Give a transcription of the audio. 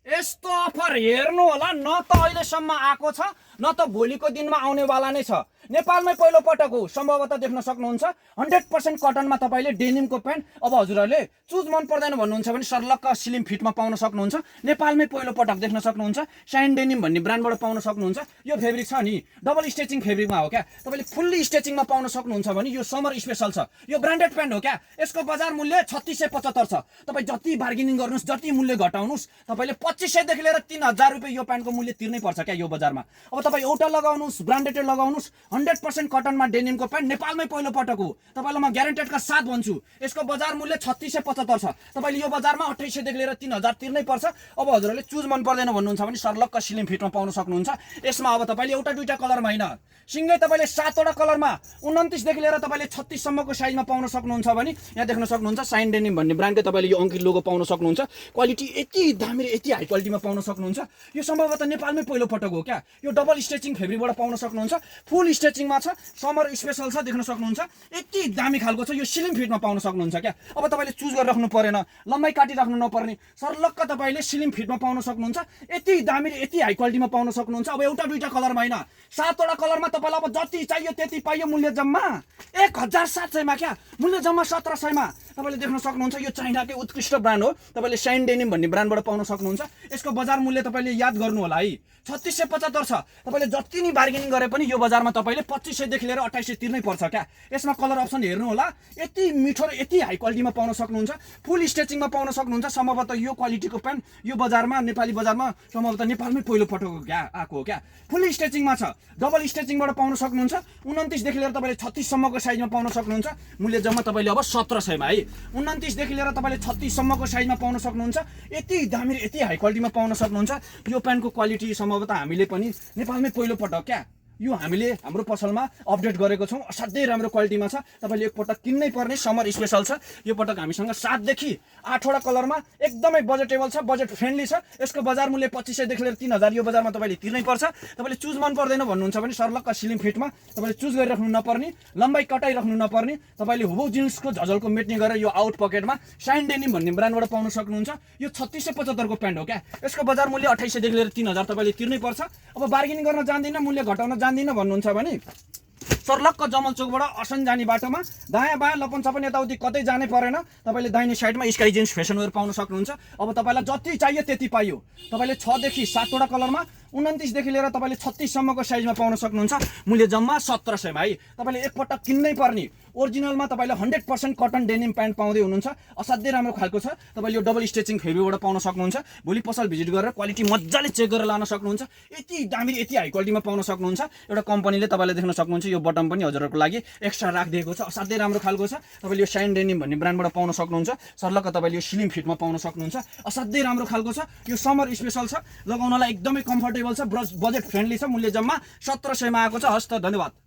यस्तो अफर हेर्नु होला, न त अहिलेसम्म आएको छ न त भोलिको दिनमा आउनेवाला नै छ। नेपालमै पहिलो पटक हो, सम्भवतः देख्न सक्नुहुन्छ। 100% कटनमा तपाईँले डेनिमको प्यान्ट। अब हजुरहरूले चुज मन पर्दैन भन्नुहुन्छ भने सर्लक्क स्लिम फिटमा पाउन सक्नुहुन्छ। नेपालमै पहिलो पटक देख्न सक्नुहुन्छ। साइन डेनिम भन्ने ब्रान्डबाट पाउन सक्नुहुन्छ। यो फेब्रिक छ नि डबल स्टिचिङ फेब्रिकमा हो क्या। तपाईँले फुल्ली स्टिचिङमा पाउन सक्नुहुन्छ भने यो समर स्पेशल छ। यो ब्रान्डेड प्यान्ट हो क्या। यसको बजार मूल्य 3675 छ। तपाईँ जति बार्गेनिङ गर्नुहोस्, जति मूल्य घटाउनुहोस्, तपाईँले 2500 देखि लिएर 3000 रुपियाँ यो प्यान्टको मूल्य तिर्नै पर्छ क्या यो बजारमा। अब तपाईँ एउटा लगाउनुहोस्, ब्रान्डेड लगाउनुहोस्, 100% कटनमा डेनिमको प्यान्ट नेपालमै पहिलो पटक हो। तपाईँलाई म ग्यारेन्टेडका साथ भन्छु, यसको बजार मूल्य 3675 छ। तपाईँले यो बजारमा 2800 देखि लिएर 3000 तिर्नै पर्छ। अब हजुरहरूले चुज मन पर्दैन भन्नुहुन्छ भने सर्लक्क स्लिम फिटमा पाउन सक्नुहुन्छ। यसमा अब तपाईँले एउटा दुईटा कलरमा होइन, सिँगै तपाईँले 7वटा कलरमा 29 देखि लिएर तपाईँले 36 सम्मको साइजमा पाउन सक्नुहुन्छ भने यहाँ देख्न सक्नुहुन्छ साइन डेनिम भन्ने ब्रान्डको तपाईँले यो अंकित लोगो पाउन सक्नुहुन्छ। क्वालिटी यति दामी र यति हाई क्वालिटीमा पाउन सक्नुहुन्छ। यो सम्भवतः नेपालमै पहिलो पटक हो क्या। यो डबल स्टिचिङ फेब्रिकबाट पाउन सक्नुहुन्छ। फुल स्टिचिङमा छ, समर स्पेशल छ, देख्न सक्नुहुन्छ। यति दामी खालको छ, यो स्लिम फिटमा पाउन सक्नुहुन्छ क्या। अब तपाईँले चुज गरिराख्नु परेन, लम्बाइ काटिराख्नु नपर्ने, सर्लक्क तपाईँले स्लिम फिटमा पाउन सक्नुहुन्छ। यति दामी र यति हाई क्वालिटीमा पाउन सक्नुहुन्छ। अब एउटा दुईटा कलरमा होइन, 7वटा कलरमा तपाईँलाई अब जति चाहियो त्यति पाइयो। मूल्य जम्मा 1700 मा क्या, मूल्य जम्मा 1700 मा। तपाईँले देख्न सक्नुहुन्छ यो चाइनाकै उत्कृष्ट ब्रान्ड हो। तपाईँले साइन डेनिम भन्ने ब्रान्डबाट पाउन सक्नुहुन्छ। यसको बजार मूल्य तपाईँले याद गर्नु होला है, 3675 छ। तपाईँले जति नै बार्गेनिङ गरे पनि यो बजारमा तपाईँले 2500 देखि लिएर 2800 तिर्नै पर्छ क्या। यसमा कलर अप्सन हेर्नु होला, यति मिठो र यति हाई क्वालिटीमा पाउन सक्नुहुन्छ। फुल स्टिचिङमा पाउन सक्नुहुन्छ। सम्भवतः यो क्वालिटीको प्यान्ट यो बजारमा, नेपाली बजारमा सम्भवतः नेपालमै पहिलो पटक क्या आएको हो क्या। फुल स्टिचिङमा छ, डबल स्टिचिङबाट पाउन सक्नुहुन्छ। 29 देखि लिएर तपाईँले 36 सम्मको साइजमा पाउन सक्नुहुन्छ। मूल्य जम्मा तपाईँले अब 1700 मा है। 29 देखि लिएर तपाईँले 36 सम्मको साइजमा पाउन सक्नुहुन्छ। यति दामी र यति हाई क्वालिटीमा पाउन सक्नुहुन्छ। यो प्यान्टको क्वालिटी सम्भवतः हामीले पनि नेपालमै पहिलो पटक क्या यो हामीले हाम्रो पसलमा अपडेट गरेको छौँ। असाध्यै राम्रो क्वालिटीमा छ। तपाईँले एकपटक किन्नै पर्ने, समर स्पेशल छ। यो पटक हामीसँग 7 देखि 8वटा कलरमा एकदमै बजेटेबल छ, बजेट फ्रेन्डली छ। यसको बजार मूल्य 2500 देखि लिएर 3000 यो बजारमा तपाईँले तिर्नै पर्छ। तपाईँले चुज मन पर्दैन भन्नुहुन्छ भने सर्लक्क स्लिम फिटमा तपाईँले चुज गरिराख्नु नपर्ने, लम्बाइ कटाइराख्नु नपर्ने, तपाईँले हुबहु जिन्सको झझलको मेट्ने गरेर यो आउट पकेटमा साइन डेनिम भन्ने ब्रान्डबाट पाउन सक्नुहुन्छ। यो 3675 को प्यान्ट हो क्या। यसको बजार मूल्य 2800 देखि लिएर 3000 तपाईँले तिर्नै पर्छ। अब बार्गेनिङ गर्न जान्दिनँ, मूल्य घटाउन जान्दिनँ भन्नुहुन्छ भने सर्लक्क जमल चोकबाट असन जाने बाटोमा दायाँ बायाँ लपन छपन यताउति कतै जानै परेन। तपाईँले दाहिने साइडमा स्काई जिन्स फेसन वेयर पाउन सक्नुहुन्छ। अब तपाईँलाई जति चाहियो त्यति पाइयो। तपाईँले 6 देखि 7वटा कलरमा 29 देखि लिएर तपाईँले 36 सम्मको साइजमा पाउन सक्नुहुन्छ। मूल्य जम्मा 1700 मा है। तपाईँले एकपटक किन्नै पर्ने। ओरिजिनलमा तपाईँले 100% कटन डेनिम प्यान्ट पाउँदै हुनुहुन्छ। असाध्यै राम्रो खालको छ। तपाईँले यो डबल स्टिचिङ फेब्रिकबाट पाउन सक्नुहुन्छ। भोलि पसल भिजिट गरेर क्वालिटी मजाले चेक गरेर लान सक्नुहुन्छ। यति दामी यति हाई क्वालिटीमा पाउन सक्नुहुन्छ। एउटा कम्पनीले तपाईँले देख्न सक्नुहुन्छ यो बटन पनि हजुरहरूको लागि एक्स्ट्रा राखिदिएको छ। असाध्यै राम्रो खालको छ। तपाईँले यो साइन डेनिम भन्ने ब्रान्डबाट पाउन सक्नुहुन्छ। सर्लक्क तपाईँले यो स्लिम फिटमा पाउन सक्नुहुन्छ। असाध्यै राम्रो खालको छ। यो समर स्पेशल छ, लगाउनलाई एकदमै कम्फर्टेबल छ, बजेट फ्रेन्डली छ। मूल्य जम्मा 1700 मा आएको छ। हस् त, धन्यवाद।